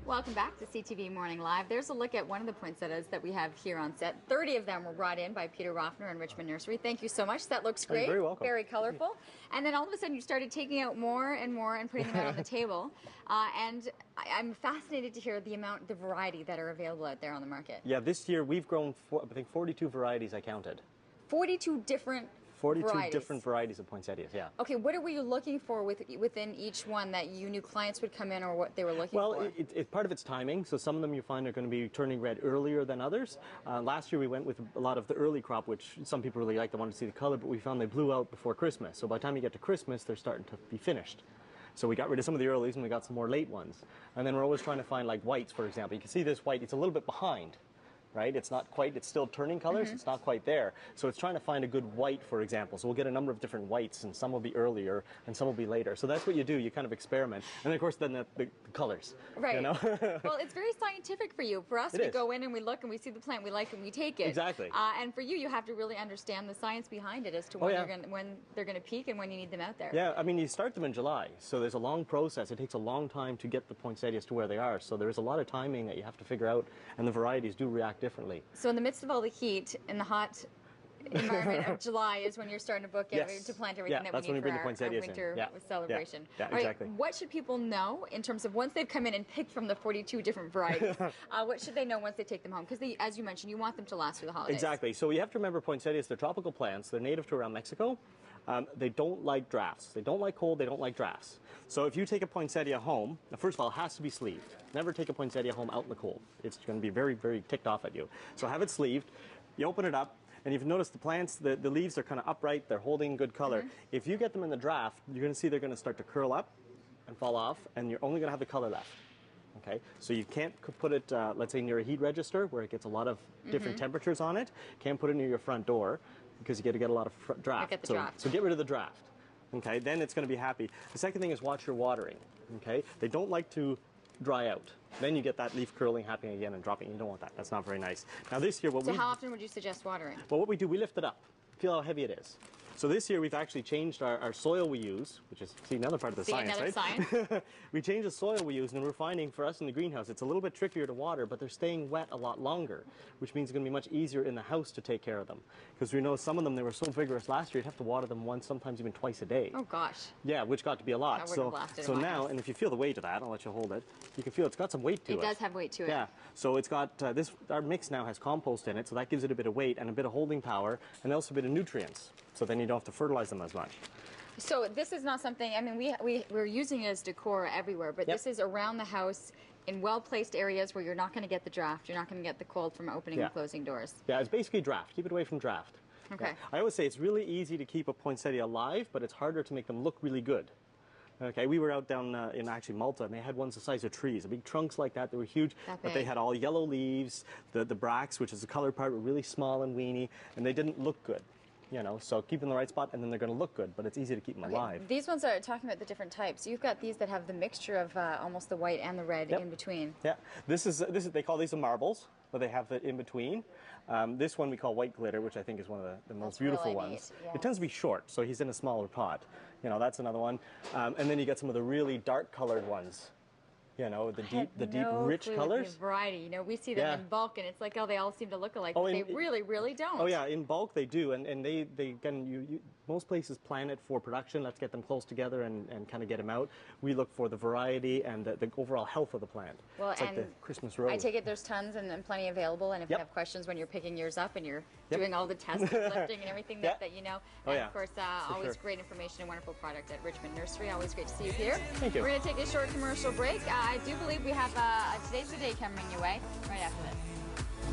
Welcome back to CTV Morning Live. There's a look at one of the poinsettias that we have here on set. 30 of them were brought in by Peter Roffner and Richmond Nursery. Thank you so much. That looks great. You're very welcome. Very colorful. And then all of a sudden you started taking out more and more and putting them out on the table. And I'm fascinated to hear the variety that are available out there on the market. Yeah, this year we've grown, I think, 42 varieties I counted. 42 different 42 varieties. Different varieties of poinsettias, yeah. Okay, what were you looking for within each one that you knew clients would come in or what they were looking for? Well, part of it's timing. So some of them you find are going to be turning red earlier than others. Last year we went with a lot of the early crop, which some people really liked. They wanted to see the color, but we found they blew out before Christmas. So by the time you get to Christmas, they're starting to be finished. So we got rid of some of the earlies and we got some more late ones. And then we're always trying to find like whites, for example. You can see this white, it's a little bit behind. Right? It's not quite, it's still turning colors, It's not quite there. So it's trying to find a good white, for example. So we'll get a number of different whites, and some will be earlier, and some will be later. So that's what you do, you kind of experiment. And of course, then the colors. Right. You know? Well, it's very scientific for you. For us, we go in and we look and we see the plant we like and we take it. Exactly. And for you, you have to really understand the science behind it as to when they're going to peak and when you need them out there. Yeah, I mean, you start them in July. So there's a long process. It takes a long time to get the poinsettias to where they are. So there's a lot of timing that you have to figure out, and the varieties do react differently. So in the midst of all the heat in the hot environment of July is when you're starting to book to plant everything that we need for our winter celebration. Yeah, all right, exactly. What should people know in terms of once they've come in and picked from the 42 different varieties? What should they know once they take them home? Because as you mentioned, you want them to last through the holidays. Exactly. So you have to remember poinsettias, they're tropical plants. They're native to around Mexico. They don't like drafts. They don't like cold. They don't like drafts. So if you take a poinsettia home, first of all, it has to be sleeved. Never take a poinsettia home out in the cold. It's going to be very, very ticked off at you. So have it sleeved. You open it up, and you've noticed the plants, the leaves are kind of upright. They're holding good color. If you get them in the draft, you're going to see they're going to start to curl up and fall off, and you're only going to have the color left. Okay, so you can't put it, let's say, near a heat register where it gets a lot of different temperatures on it. Can't put it near your front door because you got to get a lot of draft. So get rid of the draft. Okay, then it's going to be happy. The second thing is watch your watering. Okay, they don't like to dry out. Then you get that leaf curling happening again and dropping. You don't want that. That's not very nice. Now this year, how often would you suggest watering? Well, what we do, we lift it up. Feel how heavy it is. So this year we've actually changed our soil we use, which is, another part of the science, right? Science. We changed the soil we use, and we're finding for us in the greenhouse, it's a little bit trickier to water, but they're staying wet a lot longer, which means it's going to be much easier in the house to take care of them. Because we know some of them, they were so vigorous last year, you'd have to water them once, sometimes even twice a day. Oh, gosh. Yeah, which got to be a lot. That wouldn't have lasted so now, and if you feel the weight of that, I'll let you hold it, you can feel it's got some weight to it. It does have weight to it. Yeah, so it's got, our mix now has compost in it, so that gives it a bit of weight and a bit of holding power, and also a bit of nutrients. So then you don't have to fertilize them as much. So this is not something, I mean, we're using it as decor everywhere, but this is around the house in well-placed areas where you're not going to get the draft, you're not going to get the cold from opening and closing doors. Yeah, it's basically draft. Keep it away from draft. Okay. Yeah. I always say it's really easy to keep a poinsettia alive, but it's harder to make them look really good. Okay, we were out down in actually Malta, and they had ones the size of trees, big trunks like that. They were huge, but they had all yellow leaves. The bracts, which is the colored part, were really small and weeny, and they didn't look good. You know, so keep them in the right spot, and then they're going to look good, but it's easy to keep them alive. These ones are talking about the different types. You've got these that have the mixture of almost the white and the red in between. Yeah, this is they call these the marbles, but they have the in between. This one we call white glitter, which I think is one of the most beautiful ones. Yeah. It tends to be short, so he's in a smaller pot. You know, that's another one. And then you get some of the really dark colored ones. You know, the deep, rich colors. The variety. You know, we see them in bulk, and it's like, oh, they all seem to look alike. Oh, but they really, really don't. Oh, yeah, in bulk they do, and they again, most places plan it for production. Let's get them close together and kind of get them out. We look for the variety and the overall health of the plant. Well, it's like the Christmas rose. I take it there's tons and plenty available, and if you have questions when you're picking yours up and you're doing all the tests and lifting and everything that you know. And of course, always great information and wonderful product at Richmond Nursery. Always great to see you here. Thank you. We're going to take a short commercial break. I do believe we have Today's the Day coming your way right after this.